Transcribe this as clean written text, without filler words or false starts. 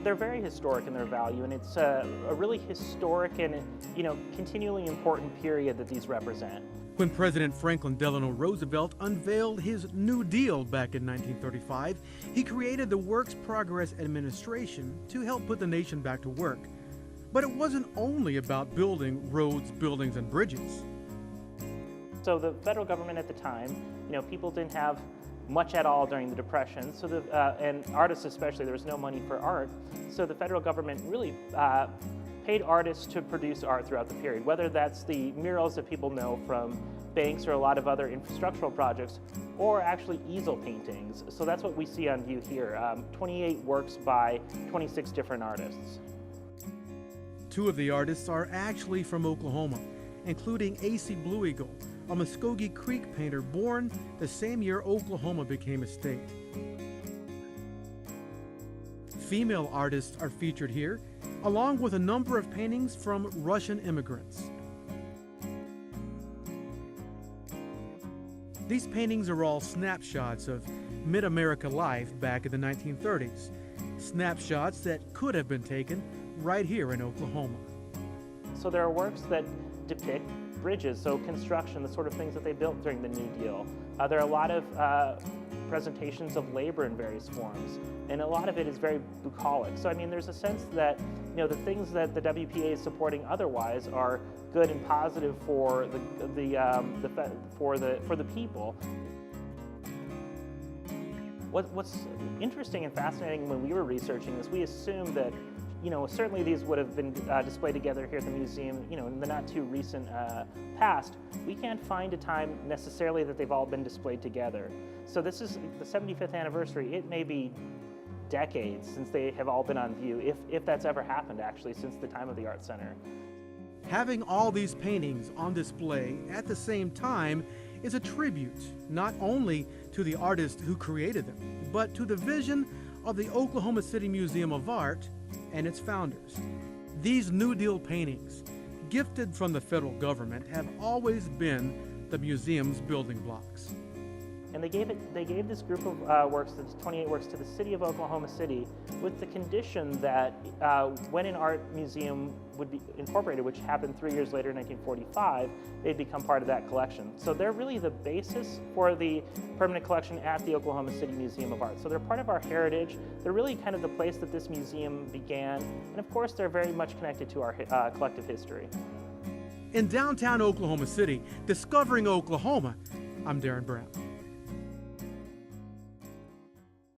they're very historic in their value, and it's a really historic and, continually important period that these represent. When President Franklin Delano Roosevelt unveiled his New Deal back in 1935, he created the Works Progress Administration to help put the nation back to work. But it wasn't only about building roads, buildings, and bridges. So the federal government at the time, people didn't have much at all during the Depression, so and artists especially, there was no money for art. So the federal government really paid artists to produce art throughout the period, whether that's the murals that people know from banks or a lot of other infrastructural projects, or actually easel paintings. So that's what we see on view here, 28 works by 26 different artists. Two of the artists are actually from Oklahoma, including A.C. Blue Eagle, a Muskogee Creek painter born the same year Oklahoma became a state. Female artists are featured here, along with a number of paintings from Russian immigrants. These paintings are all snapshots of mid-America life back in the 1930s, snapshots that could have been taken right here in Oklahoma. So there are works that depict bridges, so construction, the sort of things that they built during the New Deal. There are a lot of presentations of labor in various forms, and a lot of it is very bucolic. So there's a sense that the things that the WPA is supporting otherwise are good and positive for the people. What's interesting and fascinating when we were researching this, we assumed that certainly these would have been displayed together here at the museum, in the not too recent past. We can't find a time necessarily that they've all been displayed together. So this is the 75th anniversary. It may be decades since they have all been on view, if that's ever happened actually, since the time of the Art Center. Having all these paintings on display at the same time is a tribute not only to the artist who created them, but to the vision of the Oklahoma City Museum of Art and its founders. These New Deal paintings, gifted from the federal government, have always been the museum's building blocks. And they gave this group of works, this 28 works, to the city of Oklahoma City with the condition that when an art museum would be incorporated, which happened 3 years later in 1945, they'd become part of that collection. So they're really the basis for the permanent collection at the Oklahoma City Museum of Art. So they're part of our heritage. They're really kind of the place that this museum began. And of course, they're very much connected to our collective history. In downtown Oklahoma City, discovering Oklahoma, I'm Darren Brown.